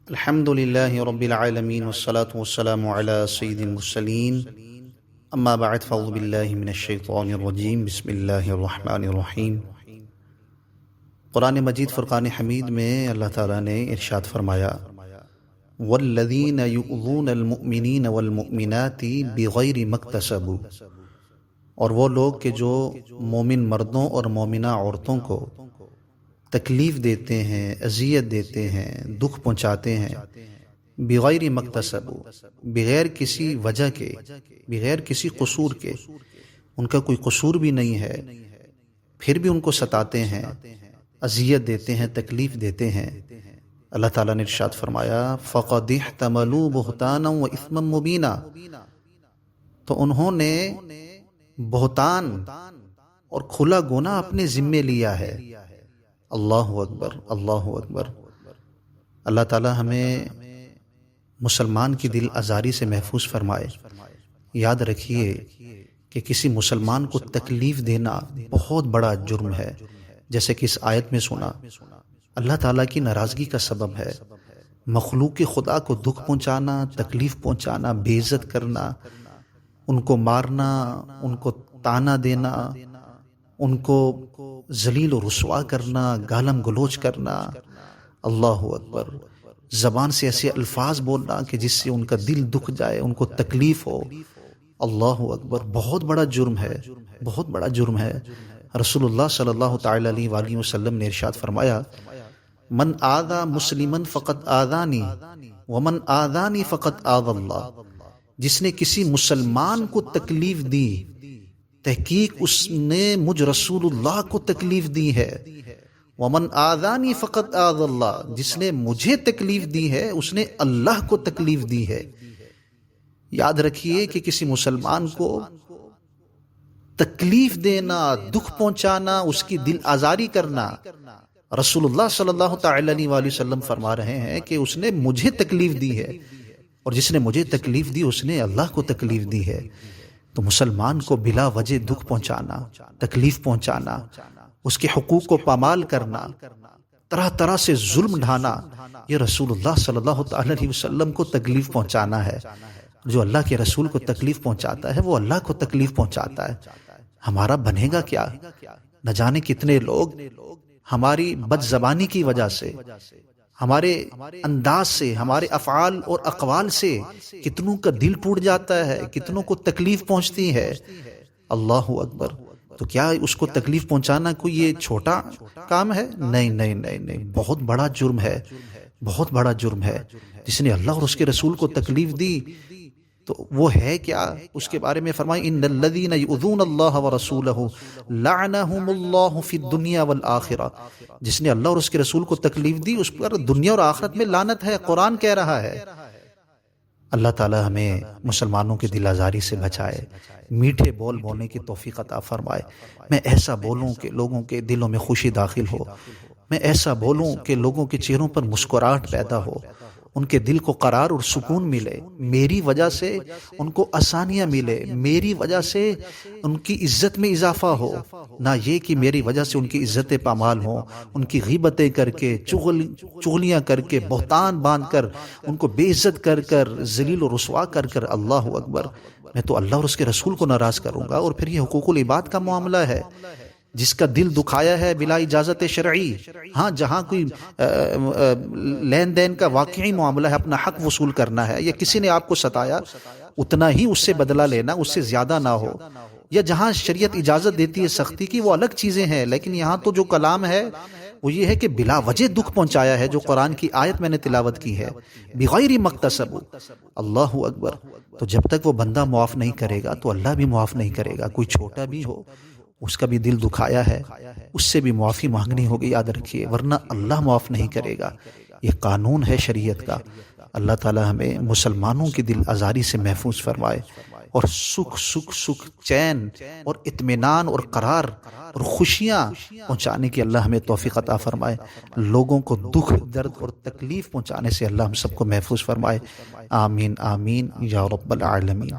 الحمد لله رب العالمين والصلاة والسلام على سيد المرسلين اما بعد فاعوذ بالله من الشیطان الرجیم بسم اللہ الرحمن الرحیم۔ قرآن مجید فرقان حمید میں اللہ تعالیٰ نے ارشاد فرمایا والذین یؤذون المؤمنین والمؤمنات بغیر ما اکتسبوا، اور وہ لوگ کہ جو مومن مردوں اور مومنہ عورتوں کو تکلیف دیتے ہیں، اذیت دیتے ہیں، دکھ پہنچاتے ہیں، بغیر ما اکتسبوا، بغیر کسی وجہ کے، بغیر کسی قصور کے، ان کا کوئی قصور بھی نہیں ہے، پھر بھی ان کو ستاتے ہیں، اذیت دیتے ہیں، تکلیف دیتے ہیں۔ اللہ تعالیٰ نے ارشاد فرمایا فَقَدِ احْتَمَلُوا بُهْتَانًا وَإِثْمًا مُبِينًا، تو انہوں نے بہتان اور کھلا گناہ اپنے ذمے لیا ہے۔ اللہ اکبر، اللہ اکبر۔ اللہ تعالیٰ ہمیں مسلمان کی دل آزاری سے محفوظ فرمائے۔ یاد رکھیے کہ کسی مسلمان کو تکلیف دینا بہت بڑا جرم ہے، جیسے کہ اس آیت میں سنا، اللہ تعالیٰ کی ناراضگی کا سبب ہے۔ مخلوق خدا کو دکھ پہنچانا، تکلیف پہنچانا، بے عزت کرنا، ان کو مارنا، ان کو تانا دینا، ان کو ذلیل و رسوا کرنا، گالم گلوچ کرنا، اللہ اکبر، زبان سے ایسے الفاظ بولنا کہ جس سے ان کا دل دکھ جائے، ان کو تکلیف ہو، اللہ اکبر، بہت بڑا جرم ہے، بہت بڑا جرم ہے۔ رسول اللہ صلی اللہ تعالی علیہ وآلہ وسلم نے ارشاد فرمایا من آذى مسلما فقد آذانی ومن آذانی فقد آذى اللہ، جس نے کسی مسلمان کو تکلیف دی، تحقیق اس نے مجھ رسول اللہ کو تکلیف دی ہے۔ ومن آذانی فقد آذى اللہ، جس نے مجھے تکلیف دی ہے اس نے اللہ کو تکلیف دی ہے۔ یاد رکھیے کہ کسی مسلمان کو تکلیف دینا، دکھ پہنچانا، اس کی دل آزاری کرنا، رسول اللہ صلی اللہ تعالی علیہ وآلہ وسلم فرما رہے ہیں کہ اس نے مجھے تکلیف دی ہے، اور جس نے مجھے تکلیف دی اس نے اللہ کو تکلیف دی ہے۔ تو مسلمان کو بلا وجہ دکھ پہنچانا، تکلیف پہنچانا، اس کے حقوق کو پامال کرنا، طرح طرح سے ظلم ڈھانا، یہ رسول اللہ صلی اللہ تعالی علیہ وسلم کو تکلیف پہنچانا ہے۔ جو اللہ کے رسول کو تکلیف پہنچاتا ہے وہ اللہ کو تکلیف پہنچاتا ہے۔ ہمارا بنے گا کیا؟ نہ جانے کتنے لوگ ہماری بد زبانی کی وجہ سے، ہمارے انداز سے، ہمارے افعال اور اقوال سے کتنوں کا دل ٹوٹ جاتا ہے، کتنوں کو تکلیف پہنچتی ہے۔ اللہ اکبر۔ تو کیا اس کو تکلیف پہنچانا کوئی یہ چھوٹا کام ہے؟ نہیں نہیں نہیں نہیں، بہت بڑا جرم ہے، بہت بڑا جرم ہے۔ جس نے اللہ اور اس کے رسول کو تکلیف دی تو وہ ہے کیا؟ اس کے بارے میں فرمائیں ان الذین یؤذون اللہ ورسولہ لعنہم اللہ فی الدنیا والآخرہ، جس نے اللہ اور اس کے رسول کو تکلیف دی اس پر دنیا اور آخرت میں لعنت ہے، قرآن کہہ رہا ہے۔ اللہ تعالی ہمیں مسلمانوں کی دل آزاری سے بچائے، میٹھے بول بولنے کی توفیق عطا فرمائے۔ میں ایسا بولوں کہ لوگوں کے دلوں میں خوشی داخل ہو، میں ایسا بولوں کہ لوگوں کے چہروں پر مسکراہٹ پیدا ہو، ان کے دل کو قرار اور سکون ملے، میری وجہ سے ان کو آسانیاں ملے، میری وجہ سے ان کی عزت میں اضافہ ہو، نہ یہ کہ میری وجہ سے ان کی عزتیں پامال ہوں، ان کی غیبتیں کر کے، چغلیاں کر کے، بہتان باندھ کر، ان کو بے عزت کر کر، ذلیل و رسوا کر کر۔ اللہ اکبر۔ میں تو اللہ اور اس کے رسول کو ناراض کروں گا، اور پھر یہ حقوق العباد کا معاملہ ہے۔ جس کا دل دکھایا ہے بلا اجازت شرعی، ہاں جہاں کوئی لین دین کا واقعی معاملہ ہے، اپنا حق وصول کرنا ہے، یا کسی نے آپ کو ستایا اتنا ہی اس سے بدلہ لینا، اس سے زیادہ نہ ہو، یا جہاں شریعت اجازت دیتی ہے سختی کی وہ الگ چیزیں ہیں، لیکن یہاں تو جو کلام ہے وہ یہ ہے کہ بلا وجہ دکھ پہنچایا ہے، جو قرآن کی آیت میں نے تلاوت کی ہے، بغیر ما اکتسبوا۔ اللہ اکبر۔ تو جب تک وہ بندہ معاف نہیں کرے گا تو اللہ بھی معاف نہیں کرے گا، کوئی چھوٹا بھی ہو، اس کا بھی دل دکھایا ہے، اس سے بھی معافی مانگنی ہوگی، یاد رکھیے، ورنہ اللہ معاف نہیں کرے گا۔ یہ قانون ہے شریعت کا۔ اللہ تعالی ہمیں مسلمانوں کی دل آزاری سے محفوظ فرمائے، اور سکھ چین اور اطمینان اور قرار اور خوشیاں پہنچانے کی اللہ ہمیں توفیق عطا فرمائے۔ لوگوں کو دکھ، درد اور تکلیف پہنچانے سے اللہ ہم سب کو محفوظ فرمائے۔ آمین آمین یا رب العالمین۔